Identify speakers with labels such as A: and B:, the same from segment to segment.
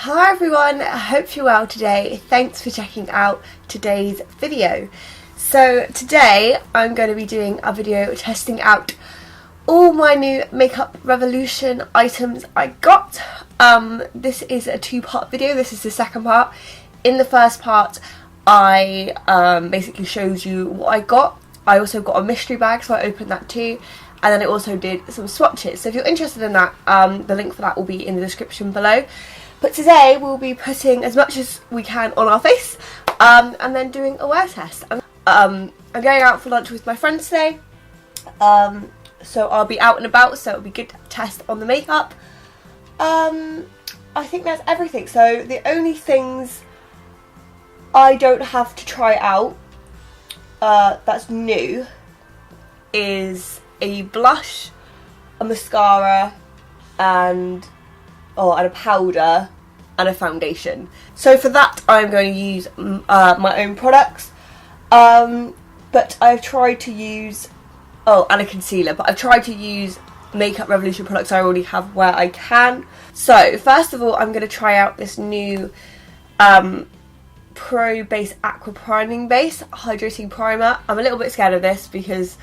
A: Hi everyone, I hope you're well today. Thanks for checking out today's video. So today I'm going to be doing a video testing out all my new Makeup Revolution items I got. This is a two-part video. This is the second part. In the first part I basically showed you what I got. I also got a mystery bag, so I opened that too. And then I also did some swatches. So if you're interested in that, the link for that will be in the description below. But today we'll be putting as much as we can on our face and then doing a wear test. I'm going out for lunch with my friends today, so I'll be out and about, so it'll be good to test on the makeup. I think that's everything. So the only things I don't have to try out that's new is a blush, a mascara, and a powder and a foundation. So for that I'm going to use my own products, but I've tried to use and a concealer, but I've tried to use Makeup Revolution products I already have where I can. So first of all I'm going to try out this new Pro Base Aqua Priming Base Hydrating Primer. I'm a little bit scared of this because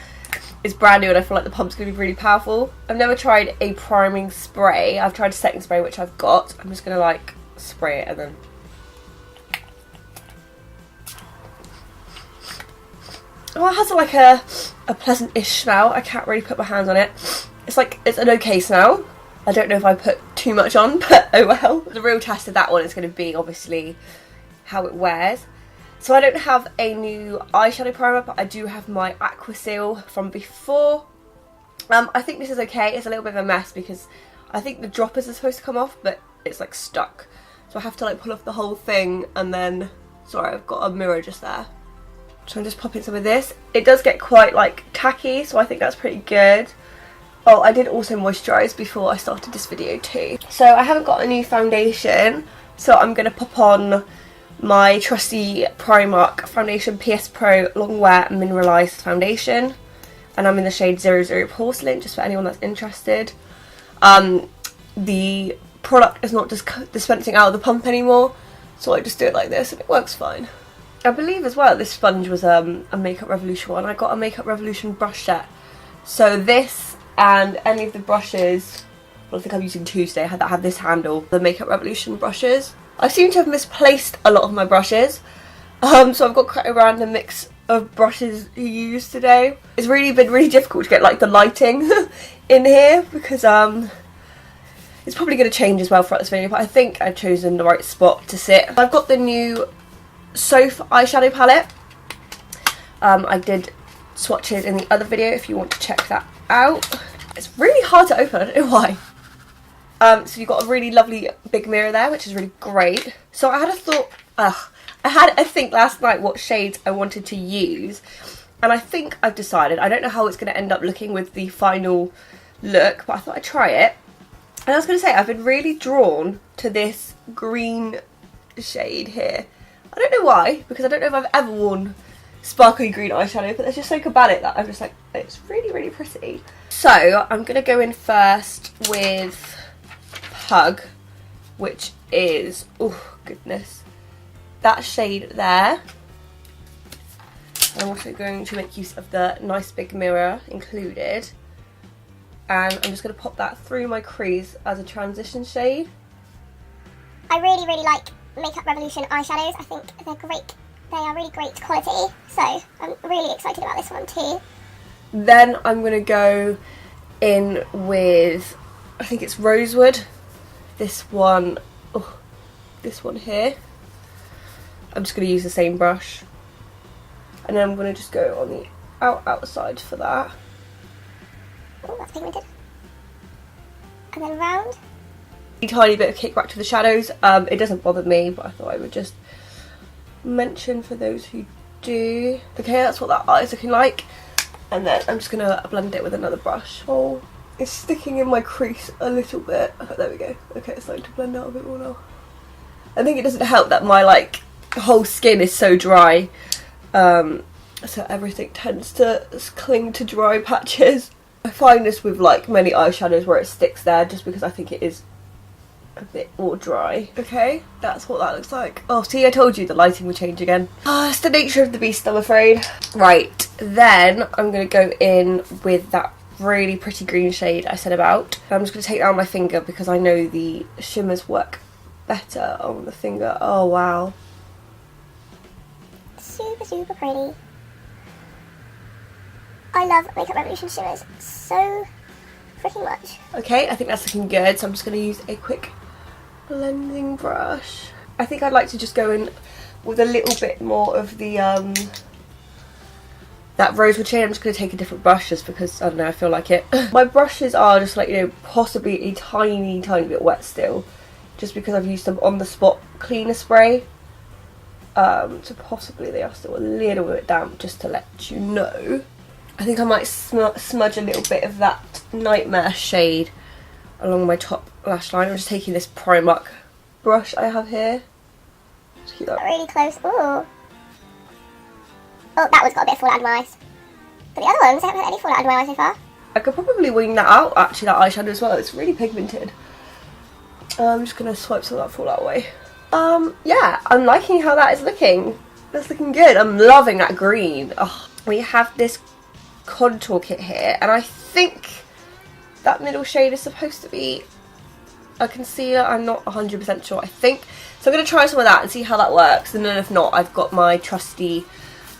A: it's brand new and I feel like the pump's going to be really powerful. I've never tried a priming spray. I've tried a setting spray, which I've got. I'm just going to like spray it and then... Oh, it has like a pleasant-ish smell. I can't really put my hands on it. It's an okay smell. I don't know if I put too much on, but oh well. The real test of that one is going to be obviously how it wears. So I don't have a new eyeshadow primer, but I do have my Aqua Seal from before. I think this is okay. It's a little bit of a mess because I think the droppers are supposed to come off, but it's like stuck. So I have to like pull off the whole thing and then... Sorry, I've got a mirror just there. So I'm just popping some of this. It does get quite like tacky, so I think that's pretty good. Oh, I did also moisturise before I started this video too. So I haven't got a new foundation, so I'm going to pop on my trusty Primark foundation, PS Pro Long Wear Mineralised Foundation, and I'm in the shade 00 Porcelain, just for anyone that's interested. The product is not just dispensing out of the pump anymore, so I just do it like this and it works fine. I believe as well this sponge was a Makeup Revolution one. I got a Makeup Revolution brush set, so this and any of the brushes, well, I think I'm using two today, I have this handle, the Makeup Revolution brushes. I seem to have misplaced a lot of my brushes, so I've got quite a random mix of brushes to use today. It's been really difficult to get like the lighting in here because it's probably going to change as well throughout this video, but I think I've chosen the right spot to sit. I've got the new Sofa eyeshadow palette. I did swatches in the other video if you want to check that out. It's really hard to open, I don't know why. So you've got a really lovely big mirror there, which is really great. So I had a thought, I had a think last night what shades I wanted to use, and I think I've decided. I don't know how it's going to end up looking with the final look, but I thought I'd try it. And I was going to say, I've been really drawn to this green shade here. I don't know why, because I don't know if I've ever worn sparkly green eyeshadow, but there's just something about it that I'm just like, it's really, really pretty. So I'm going to go in first with Hug, which is, oh goodness, that shade there. I'm also going to make use of the nice big mirror included, and I'm just going to pop that through my crease as a transition shade.
B: I really like Makeup Revolution eyeshadows. I think they're great. They are really great quality, so I'm really excited about this one too.
A: Then I'm going to go in with, I think it's Rosewood. This one, this one here. I'm just going to use the same brush. And then I'm going to just go on the outside for that.
B: Oh, that's pigmented. And then round.
A: A tiny bit of kickback to the shadows. It doesn't bother me, but I thought I would just mention for those who do. Okay, that's what that eye's looking like. And then I'm just going to blend it with another brush. Oh, it's sticking in my crease a little bit. Oh, there we go. Okay, it's starting to blend out a bit more now. I think it doesn't help that my like whole skin is so dry, so everything tends to cling to dry patches. I find this with like many eyeshadows where it sticks there just because I think it is a bit more dry. Okay, that's what that looks like. Oh, see, I told you the lighting would change again. It's the nature of the beast, I'm afraid. Right, then I'm going to go in with that really pretty green shade I said about. I'm just going to take that on my finger because I know the shimmers work better on the finger. Oh, wow.
B: Super, super pretty. I love Makeup Revolution shimmers so freaking much.
A: Okay, I think that's looking good, so I'm just going to use a quick blending brush. I think I'd like to just go in with a little bit more of the that rosewood shade. I'm just going to take a different brush just because, I don't know, I feel like it. My brushes are just like, you know, possibly a tiny bit wet still, just because I've used them on the spot cleaner spray. So possibly they are still a little bit damp, just to let you know. I think I might smudge a little bit of that Nightmare shade along my top lash line. I'm just taking this Primark brush I have here. Just keep that
B: really close. Ooh. Oh, that one's got a bit of fallout under my eyes. But the other ones, I haven't had any fallout under my eyes so far.
A: I could probably wing that out, actually, that eyeshadow as well. It's really pigmented. I'm just going to swipe some of that fallout away. Yeah, I'm liking how that is looking. That's looking good. I'm loving that green. Oh, we have this contour kit here, and I think that middle shade is supposed to be a concealer. I'm not 100% sure, I think. So I'm going to try some of that and see how that works, and then if not, I've got my trusty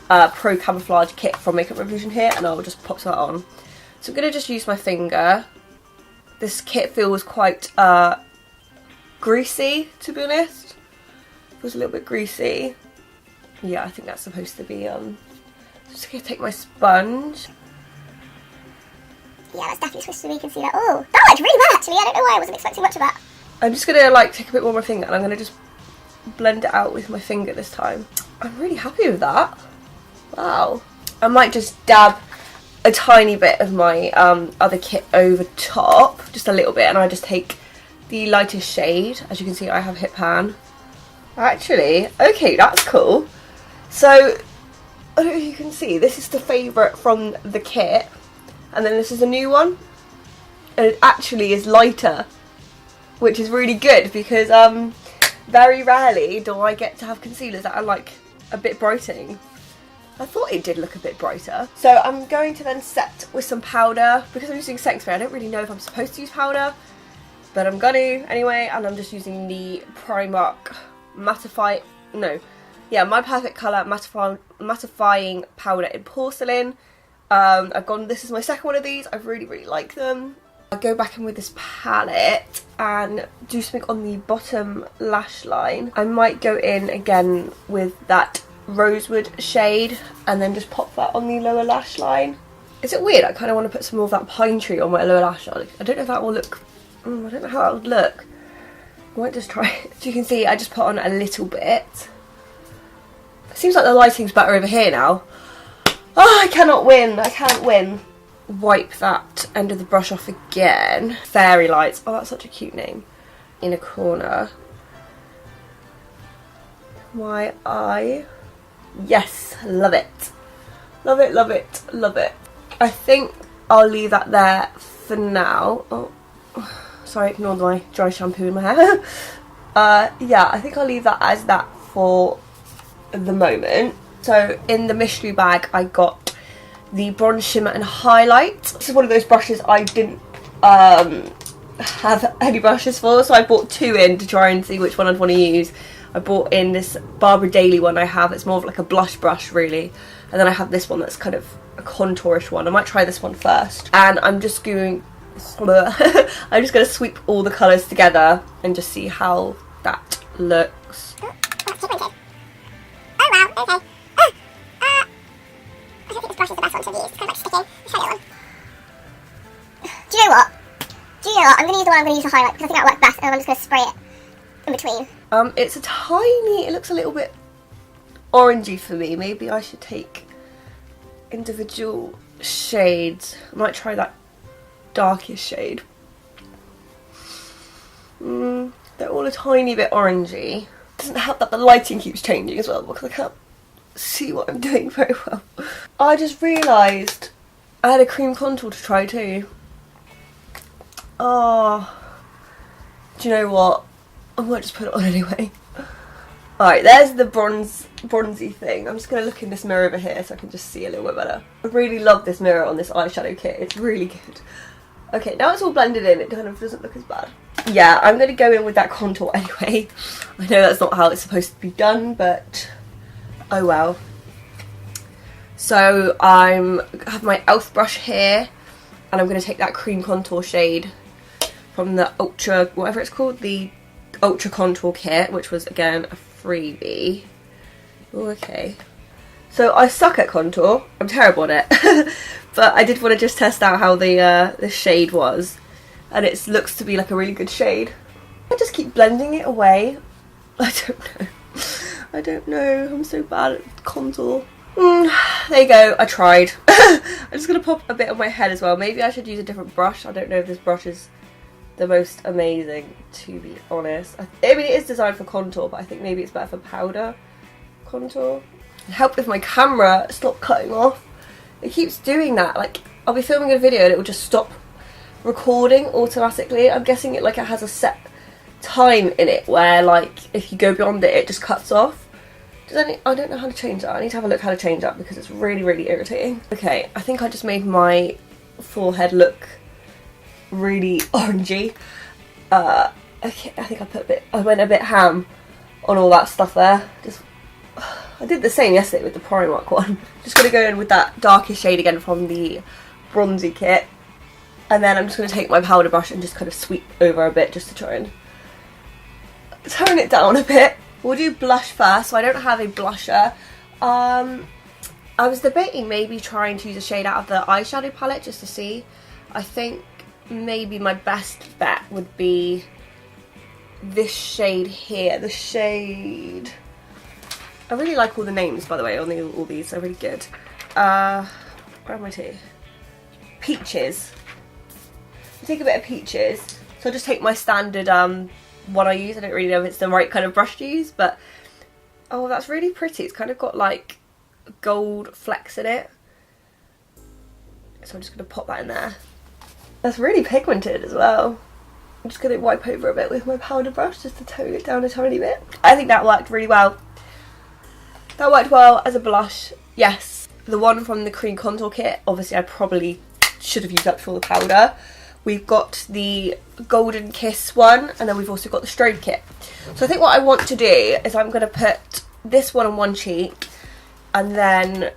A: Pro Camouflage kit from Makeup Revolution here, and I'll just pop that on. So I'm going to just use my finger. This kit feels quite greasy, to be honest. Feels a little bit greasy. Yeah, I think that's supposed to be just going to take my sponge.
B: Yeah, that's definitely supposed to be concealer. Oh, that looks really bad actually. I don't know why I wasn't expecting much of that.
A: I'm just going to like take a bit more of my finger, and I'm going to just blend it out with my finger this time. I'm really happy with that. Wow. I might just dab a tiny bit of my other kit over top, just a little bit, and I just take the lightest shade. As you can see, I have Hip Pan. Actually, okay, that's cool. So, I don't know if you can see, this is the favourite from the kit, and then this is a new one, and it actually is lighter, which is really good because very rarely do I get to have concealers that are like a bit brightening. I thought it did look a bit brighter. So I'm going to then set with some powder. Because I'm using setting spray, I don't really know if I'm supposed to use powder, but I'm gonna anyway, and I'm just using the Primark My Perfect Colour mattifying powder in porcelain. This is my second one of these. I really like them. I'll go back in with this palette and do something on the bottom lash line. I might go in again with that rosewood shade and then just pop that on the lower lash line. Is it weird? I kind of want to put some more of that pine tree on my lower lash line. I don't know if that will look... I don't know how that would look. I might just try it. As you can see, I just put on a little bit. It seems like the lighting's better over here now. Oh, I cannot win. I can't win. Wipe that end of the brush off again. Fairy Lights. Oh, that's such a cute name. In a corner. My eye. Yes, love it. Love it, love it, love it. I think I'll leave that there for now. Oh, sorry, ignore my dry shampoo in my hair. Yeah, I think I'll leave that as that for the moment. So in the mystery bag, I got the Bronze Shimmer and Highlight. This is one of those brushes I didn't have any brushes for, so I bought two in to try and see which one I'd want to use. I bought in this Barbara Daly one I have. It's more of like a blush brush really, and then I have this one that's kind of a contourish one. I might try this one first, and I'm just going I'm just going to sweep all the colours together and just see how that looks.
B: Oh, wow, okay. I don't think this brush is the best one to use. It's kind of like sticking. Let's try the other one. Do you know what? I'm going to use the one I'm going to use to highlight because I think that'll work best, and I'm just going to spray it in between.
A: It's a tiny, it looks a little bit orangey for me. Maybe I should take individual shades. I might try that darkest shade. They're all a tiny bit orangey. It doesn't help that the lighting keeps changing as well because I can't see what I'm doing very well. I just realised I had a cream contour to try too. Oh, Do you know what? I might just put it on anyway. Alright, there's the bronzy thing. I'm just going to look in this mirror over here so I can just see a little bit better. I really love this mirror on this eyeshadow kit. It's really good. Okay, now it's all blended in. It kind of doesn't look as bad. Yeah, I'm going to go in with that contour anyway. I know that's not how it's supposed to be done, but oh well. So I have my e.l.f. brush here, and I'm going to take that cream contour shade from the Ultra, whatever it's called, the Ultra Contour Kit, which was again a freebie. Ooh, okay. So I suck at contour. I'm terrible at it. But I did want to just test out how the shade was. And it looks to be like a really good shade. I just keep blending it away. I don't know. I don't know. I'm so bad at contour. There you go. I tried. I'm just going to pop a bit on my head as well. Maybe I should use a different brush. I don't know if this brush is the most amazing, to be honest. I mean, it is designed for contour, but I think maybe it's better for powder contour. Help if my camera stop cutting off. It keeps doing that. Like, I'll be filming a video and it will just stop recording automatically. I'm guessing it has a set time in it where, like, if you go beyond it, it just cuts off. I don't know how to change that. I need to have a look how to change that because it's really, really irritating. Okay, I think I just made my forehead look really orangey. Okay, I think I went a bit ham on all that stuff there. I did the same yesterday with the Primark one. Just gonna go in with that darkest shade again from the bronzy kit, and then I'm just gonna take my powder brush and just kind of sweep over a bit just to try and tone it down a bit. We'll do blush first. So I don't have a blusher. I was debating maybe trying to use a shade out of the eyeshadow palette just to see. I think maybe my best bet would be this shade here. The shade, I really like all the names, by the way, on all these. They're really good. Where are my two? Peaches. I'll take a bit of peaches. So I'll just take my standard one I use. I don't really know if it's the right kind of brush to use, but oh, that's really pretty. It's kind of got like gold flecks in it. So I'm just going to pop that in there. That's really pigmented as well. I'm just going to wipe over a bit with my powder brush just to tone it down a tiny bit. I think that worked really well. That worked well as a blush. Yes, the one from the cream contour kit, obviously I probably should have used that before the powder. We've got the Golden Kiss one, and then we've also got the Strobe kit. So I think what I want to do is I'm going to put this one on one cheek, and then,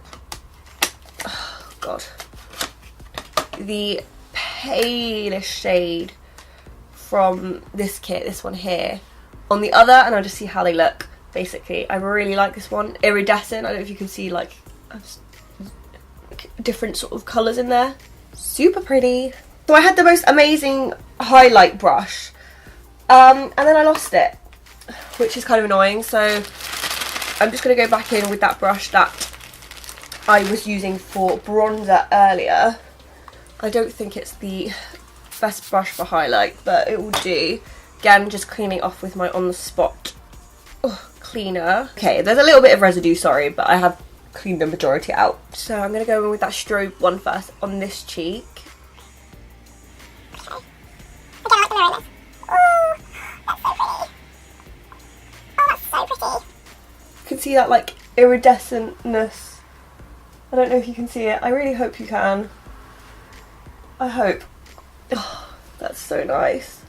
A: oh god, the palest shade from this kit, this one here, on the other, and I'll just see how they look. Basically, I really like this one, iridescent. I don't know if you can see like different sort of colours in there. Super pretty. So I had the most amazing highlight brush, and then I lost it, which is kind of annoying. So I'm just going to go back in with that brush that I was using for bronzer earlier. I don't think it's the best brush for highlight, but it will do. Again, just cleaning off with my on the spot cleaner. Okay, there's a little bit of residue, sorry, but I have cleaned the majority out. So I'm going to go in with that Strobe one first on this cheek.
B: Oh, that's so pretty. Oh, that's so pretty.
A: You can see that like iridescentness. I don't know if you can see it. I really hope you can. I hope. Oh, that's so nice.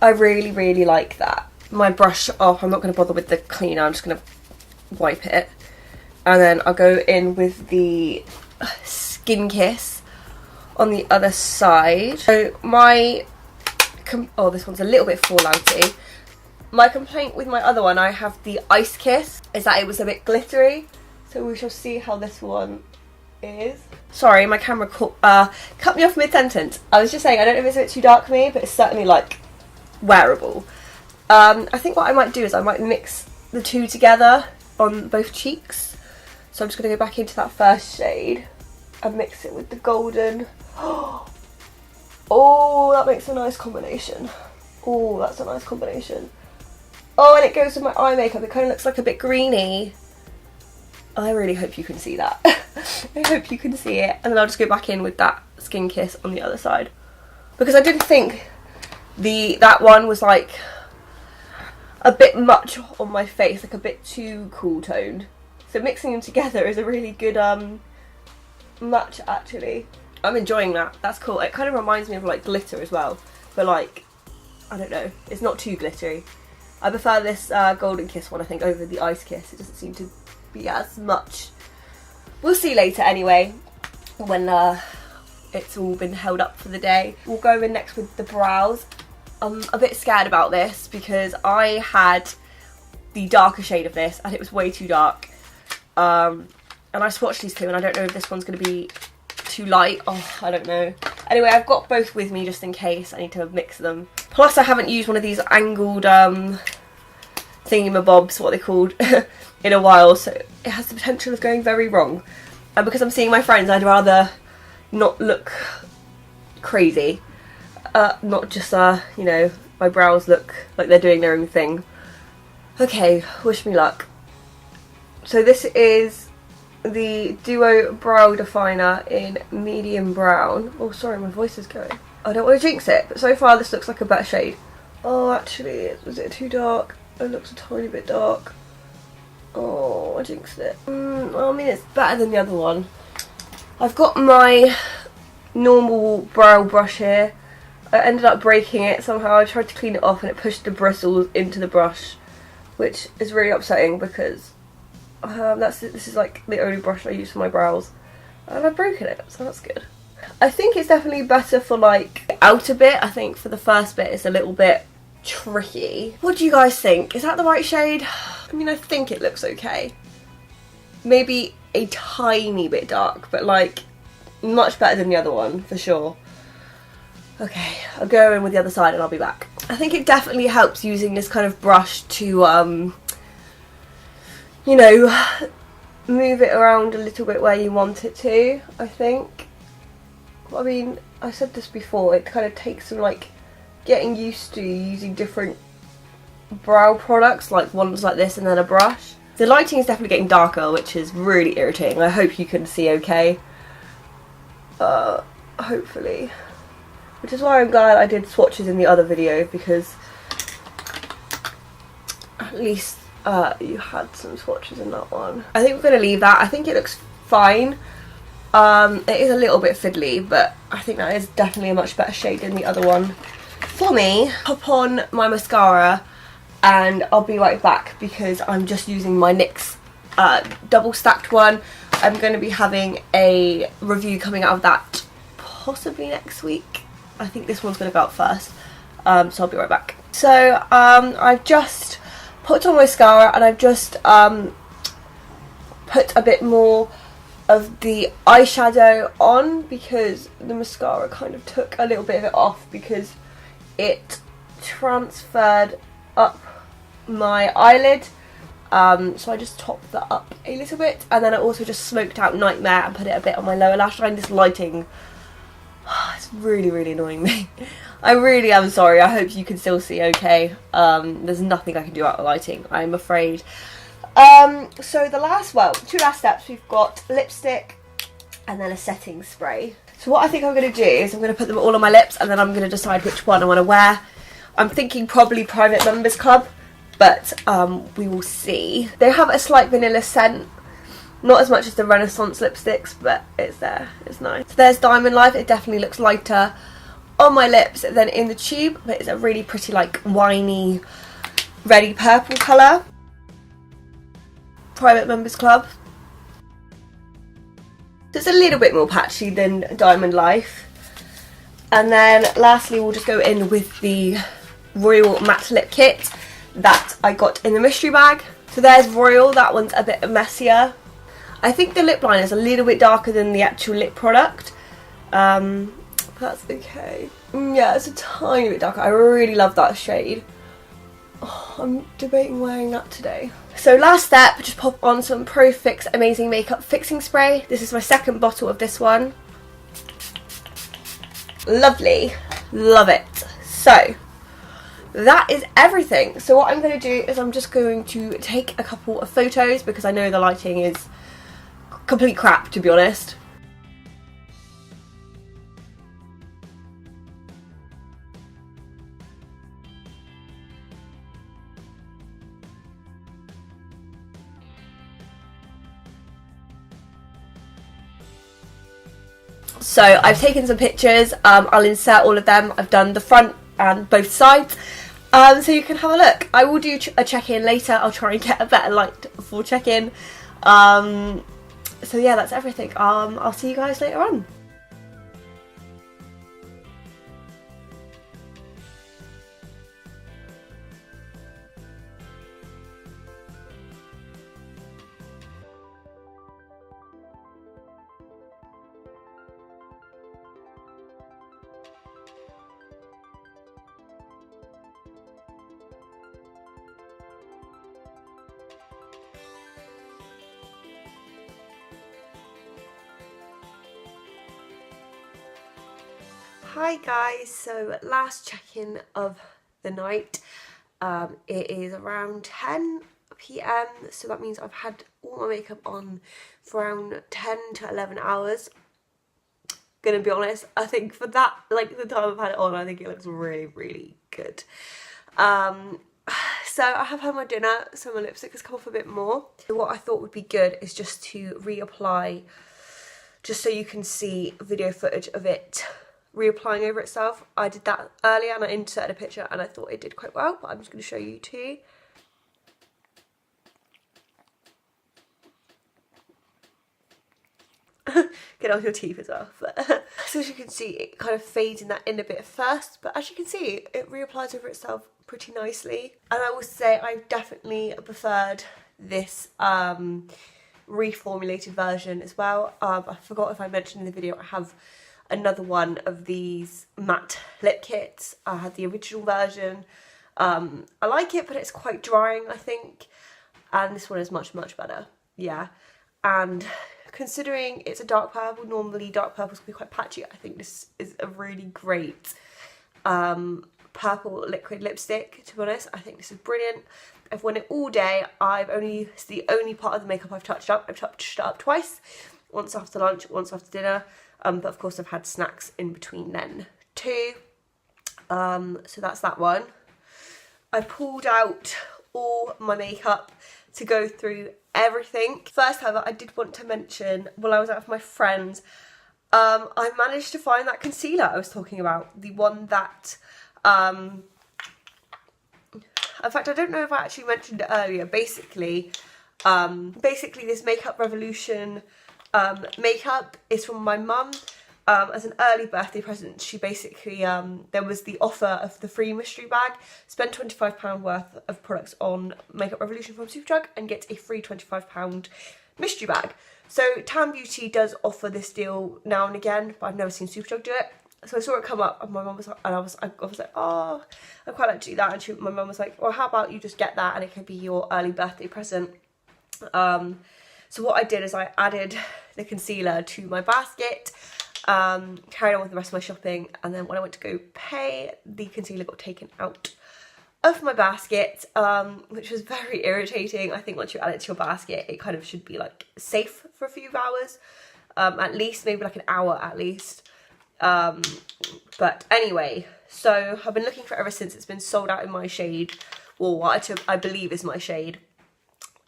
A: I really, really like that. My brush off. I'm not going to bother with the cleaner. I'm just going to wipe it. And then I'll go in with the Skin Kiss on the other side. So my, oh, this one's a little bit fallouty. My complaint with my other one, I have the Ice Kiss, is that it was a bit glittery. So we shall see how this one is. Sorry, my camera cut me off mid-sentence. I was just saying, I don't know if it's a bit too dark for me, but it's certainly like wearable. I think what I might do is I might mix the two together on both cheeks. So I'm just going to go back into that first shade and mix it with the golden. Oh, that makes a nice combination. Oh, that's a nice combination. Oh, and it goes with my eye makeup. It kind of looks like a bit greeny. I really hope you can see that. I hope you can see it. And then I'll just go back in with that Skin Kiss on the other side. Because I didn't think That one was like a bit much on my face, like a bit too cool toned. So mixing them together is a really good match actually. I'm enjoying that. That's cool. It kind of reminds me of like glitter as well, but like, I don't know, it's not too glittery. I prefer this Golden Kiss one, I think, over the Ice Kiss. It doesn't seem to be as much. We'll see later anyway, when it's all been held up for the day. We'll go in next with the brows. I'm a bit scared about this because I had the darker shade of this and it was way too dark. And I swatched these two and I don't know if this one's going to be too light. Oh, I don't know. Anyway, I've got both with me just in case I need to mix them. Plus I haven't used one of these angled thingamabobs, what they're called, in a while, so it has the potential of going very wrong. And because I'm seeing my friends, I'd rather not look crazy. Not just, you know, my brows look like they're doing their own thing. Okay, wish me luck. So this is the Duo Brow Definer in medium brown. Oh, sorry, my voice is going. I don't want to jinx it, but so far this looks like a better shade. Oh, actually, was it too dark? It looks a tiny bit dark. Oh, I jinxed it. Well, I mean, it's better than the other one. I've got my normal brow brush here. I ended up breaking it somehow. I tried to clean it off and it pushed the bristles into the brush, which is really upsetting because this is like the only brush I use for my brows. And I've broken it, so that's good. I think it's definitely better for like the outer bit. I think for the first bit it's a little bit tricky. What do you guys think? Is that the right shade? I mean, I think it looks okay. Maybe a tiny bit dark, but like much better than the other one for sure. Okay, I'll go in with the other side and I'll be back. I think it definitely helps using this kind of brush to you know, move it around a little bit where you want it to, I think. I mean, I said this before, it kind of takes some like getting used to using different brow products, like ones like this and then a brush. The lighting is definitely getting darker, which is really irritating. I hope you can see okay. Hopefully. Which is why I'm glad I did swatches in the other video, because at least you had some swatches in that one. I think we're going to leave that. I think it looks fine. It is a little bit fiddly, but I think that is definitely a much better shade than the other one. For me, pop on my mascara and I'll be right back because I'm just using my NYX double stacked one. I'm going to be having a review coming out of that possibly next week. I think this one's going to go out first, so I'll be right back. So I've just put on mascara and I've just put a bit more of the eyeshadow on because the mascara kind of took a little bit of it off because it transferred up my eyelid. So I just topped that up a little bit, and then I also just smoked out Nightmare and put it a bit on my lower lash line. This lighting, it's really, really annoying me. I really am sorry. I hope you can still see okay. There's nothing I can do about the lighting, I'm afraid. So the last, two last steps, we've got lipstick and then a setting spray. So what I think I'm going to do is I'm going to put them all on my lips and then I'm going to decide which one I want to wear. I'm thinking probably Private Members Club, but we will see. They have a slight vanilla scent, not as much as the Renaissance lipsticks, but it's there, it's nice. So there's Diamond Life. It definitely looks lighter on my lips than in the tube, but it's a really pretty like winey reddy purple colour. Private Members Club. So it's a little bit more patchy than Diamond Life. And then lastly we'll just go in with the Royal Matte Lip Kit that I got in the mystery bag. So there's Royal, that one's a bit messier. I think the lip liner is a little bit darker than the actual lip product. That's okay. Yeah, it's a tiny bit darker. I really love that shade. Oh, I'm debating wearing that today. So last step, just pop on some Pro Fix Amazing Makeup Fixing Spray. This is my second bottle of this one. Lovely. Love it. So that is everything. So what I'm going to do is I'm just going to take a couple of photos because I know the lighting is complete crap, to be honest. So I've taken some pictures. I'll insert all of them. I've done the front and both sides. So you can have a look. I will do a check-in later. I'll try and get a better light for check-in. So yeah, that's everything. I'll see you guys later on. Hi guys, so last check-in of the night. It is around 10 PM, so that means I've had all my makeup on for around 10 to 11 hours. Gonna be honest, I think for that, like the time I've had it on, I think it looks really, really good. So I have had my dinner, so my lipstick has come off a bit more. What I thought would be good is just to reapply, just so you can see video footage of it reapplying over itself. I did that earlier and I inserted a picture and I thought it did quite well, but I'm just going to show you too. Get on your teeth as well. But so as you can see, it kind of fades in that inner bit first, but as you can see, it reapplies over itself pretty nicely. And I will say I definitely preferred this reformulated version as well. I forgot if I mentioned in the video, I have another one of these matte lip kits. I had the original version. I like it, but it's quite drying, I think. And this one is much, much better. Yeah. And considering it's a dark purple, normally dark purples can be quite patchy. I think this is a really great purple liquid lipstick, to be honest. I think this is brilliant. I've worn it all day. It's the only part of the makeup I've touched up. I've touched it up twice. Once after lunch, once after dinner. But of course I've had snacks in between then too. So that's that one. I pulled out all my makeup to go through everything. First, however, I did want to mention, while I was out with my friends, I managed to find that concealer I was talking about. The one that, in fact, I don't know if I actually mentioned it earlier. Basically this Makeup Revolution makeup is from my mum. As an early birthday present, she basically, there was the offer of the free mystery bag. Spend £25 worth of products on Makeup Revolution from Superdrug and get a free £25 mystery bag. So Tan Beauty does offer this deal now and again, but I've never seen Superdrug do it. So I saw it come up and my mum was like, and I was like, oh, I'd quite like to do that. And my mum was like, well, how about you just get that and it could be your early birthday present. So what I did is I added the concealer to my basket, carried on with the rest of my shopping, and then when I went to go pay, the concealer got taken out of my basket, which was very irritating. I think once you add it to your basket, it kind of should be like safe for a few hours, at least, maybe like an hour at least. But anyway, so I've been looking for it ever since. It's been sold out in my shade, or what I believe is my shade,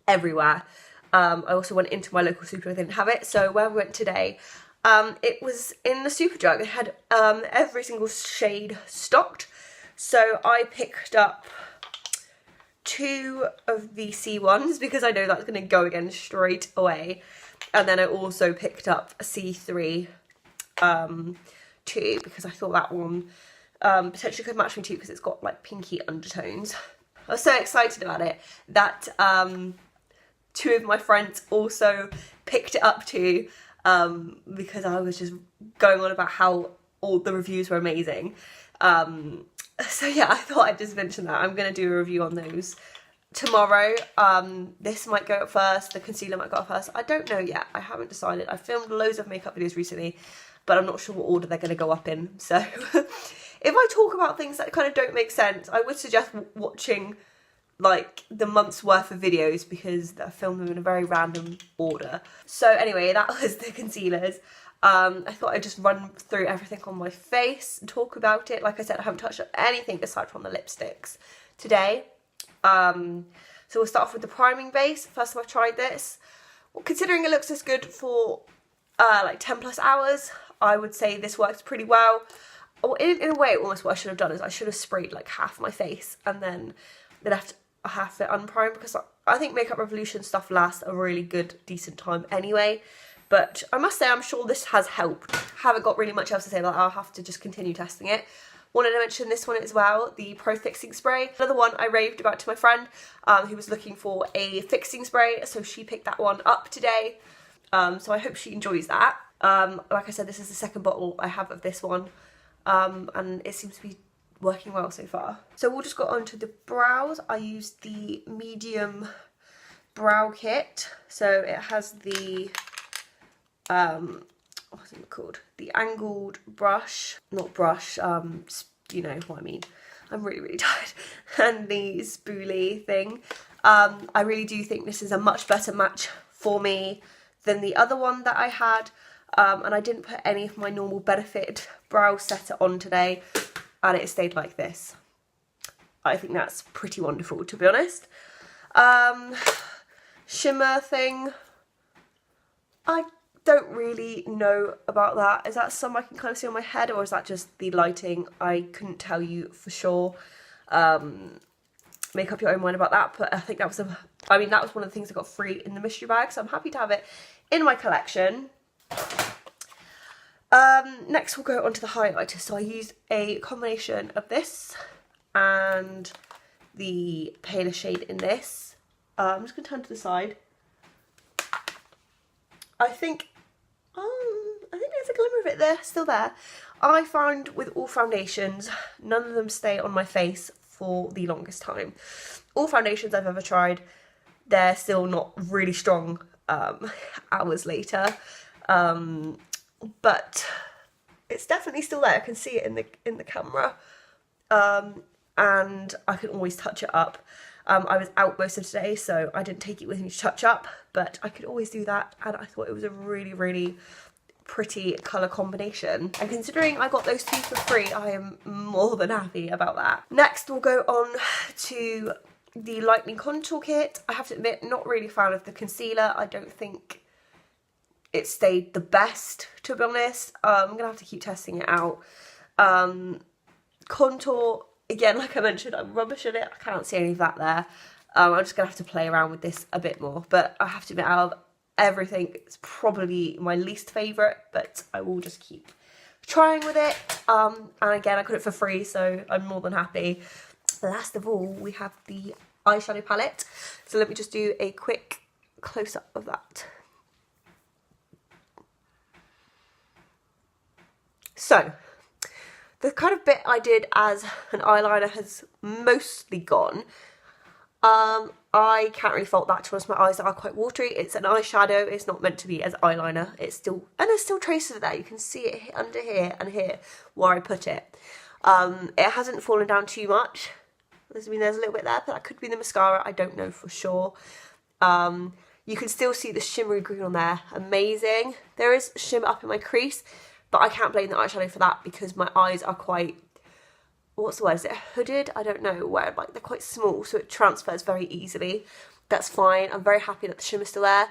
A: everywhere. I also went into my local Superdrug, they didn't have it, so where we went today, it was in the Superdrug. It had every single shade stocked, so I picked up 2 of the C1s because I know that's going to go again straight away, and then I also picked up a C3 too, because I thought that one potentially could match me too, because it's got like pinky undertones. I was so excited about it that 2 of my friends also picked it up too, because I was just going on about how all the reviews were amazing. So yeah, I thought I'd just mention that. I'm going to do a review on those tomorrow. This might go up first, the concealer might go up first. I don't know yet, I haven't decided. I filmed loads of makeup videos recently, but I'm not sure what order they're going to go up in. So if I talk about things that kind of don't make sense, I would suggest watching like the month's worth of videos, because I filmed them in a very random order. So anyway, that was the concealers. I thought I'd just run through everything on my face and talk about it. Like I said, I haven't touched up anything aside from the lipsticks today. So we'll start off with the priming base. First time I've tried this. Well, considering it looks this good for like 10 plus hours, I would say this works pretty well. Or in a way, almost what I should have done is I should have sprayed like half my face and then left half it unprimed, because I think Makeup Revolution stuff lasts a really good, decent time anyway. But I must say, I'm sure this has helped. Haven't got really much else to say about it. I'll have to just continue testing it. Wanted to mention this one as well, the Pro Fixing Spray. Another one I raved about to my friend who was looking for a fixing spray, so she picked that one up today. So I hope she enjoys that. Like I said, this is the second bottle I have of this one, and it seems to be working well so far. So we'll just go on to the brows. I used the medium brow kit. So it has the what's it called? The angled brush, not brush, you know what I mean. I'm really tired. And the spoolie thing. I really do think this is a much better match for me than the other one that I had. And I didn't put any of my normal Benefit brow setter on today, and it stayed like this. I think that's pretty wonderful, to be honest. Shimmer thing, I don't really know about that. Is that some I can kind of see on my head, or is that just the lighting? I couldn't tell you for sure. Make up your own mind about that, but I think that was that was one of the things I got free in the mystery bag, so I'm happy to have it in my collection. Next we'll go on to the highlighter. So I used a combination of this and the paler shade in this. I'm just going to turn to the side. I think there's a glimmer of it there, still there. I find with all foundations, none of them stay on my face for the longest time. All foundations I've ever tried, they're still not really strong hours later. But it's definitely still there. I can see it in the camera, and I can always touch it up. I was out most of today, so I didn't take it with me to touch up, but I could always do that, and I thought it was a really pretty colour combination. And considering I got those two for free, I am more than happy about that. Next, we'll go on to the Lightning Contour Kit. I have to admit, not really a fan of the concealer. I don't think it stayed the best, to be honest. I'm gonna have to keep testing it out. Contour, again, like I mentioned, I'm rubbish at it. I can't see any of that there. I'm just gonna have to play around with this a bit more, but I have to admit, out of everything, it's probably my least favourite, but I will just keep trying with it. And again, I got it for free, so I'm more than happy. Last of all, we have the eyeshadow palette. So let me just do a quick close-up of that. So, the kind of bit I did as an eyeliner has mostly gone. I can't really fault that, to be honest. My eyes are quite watery. It's an eyeshadow. It's not meant to be as eyeliner. It's still, and there's still traces of that. You can see it under here and here where I put it. It hasn't fallen down too much. There's a little bit there, but that could be the mascara. I don't know for sure. You can still see the shimmery green on there. Amazing. There is shimmer up in my crease, but I can't blame the eyeshadow for that because my eyes are quite, what's the word, is it hooded? I don't know, where like they're quite small, so it transfers very easily. That's fine. I'm very happy that the shimmer's still there.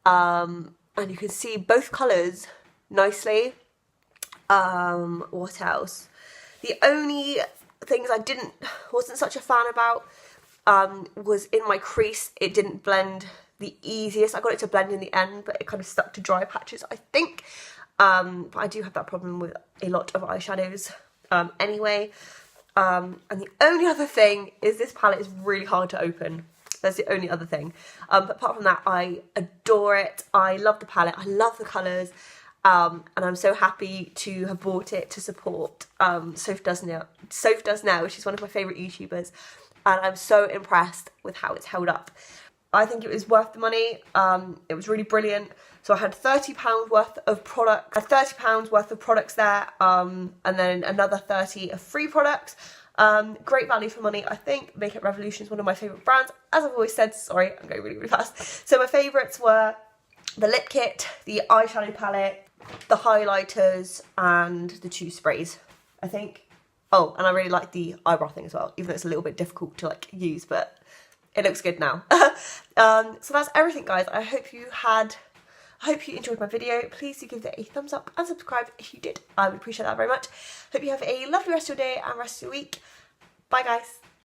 A: And you can see both colours nicely. What else? The only things I wasn't such a fan about was in my crease. It didn't blend the easiest. I got it to blend in the end, but it kind of stuck to dry patches, I think. But I do have that problem with a lot of eyeshadows anyway. And the only other thing is this palette is really hard to open. That's the only other thing. But apart from that, I adore it. I love the palette. I love the colours. And I'm so happy to have bought it to support Soph Does Now. She's one of my favourite YouTubers. And I'm so impressed with how it's held up. I think it was worth the money. It was really brilliant. So I had £30 worth of product, £30 worth of products there, and then another 30 of free products. Great value for money, I think. Makeup Revolution is one of my favourite brands. As I've always said, sorry, I'm going really fast. So my favourites were the lip kit, the eyeshadow palette, the highlighters, and the two sprays, I think. Oh, and I really like the eyebrow thing as well, even though it's a little bit difficult to like use, but it looks good now. So that's everything, guys. I hope I hope you enjoyed my video. Please do give it a thumbs up and subscribe if you did. I would appreciate that very much. Hope you have a lovely rest of your day and rest of your week. Bye guys.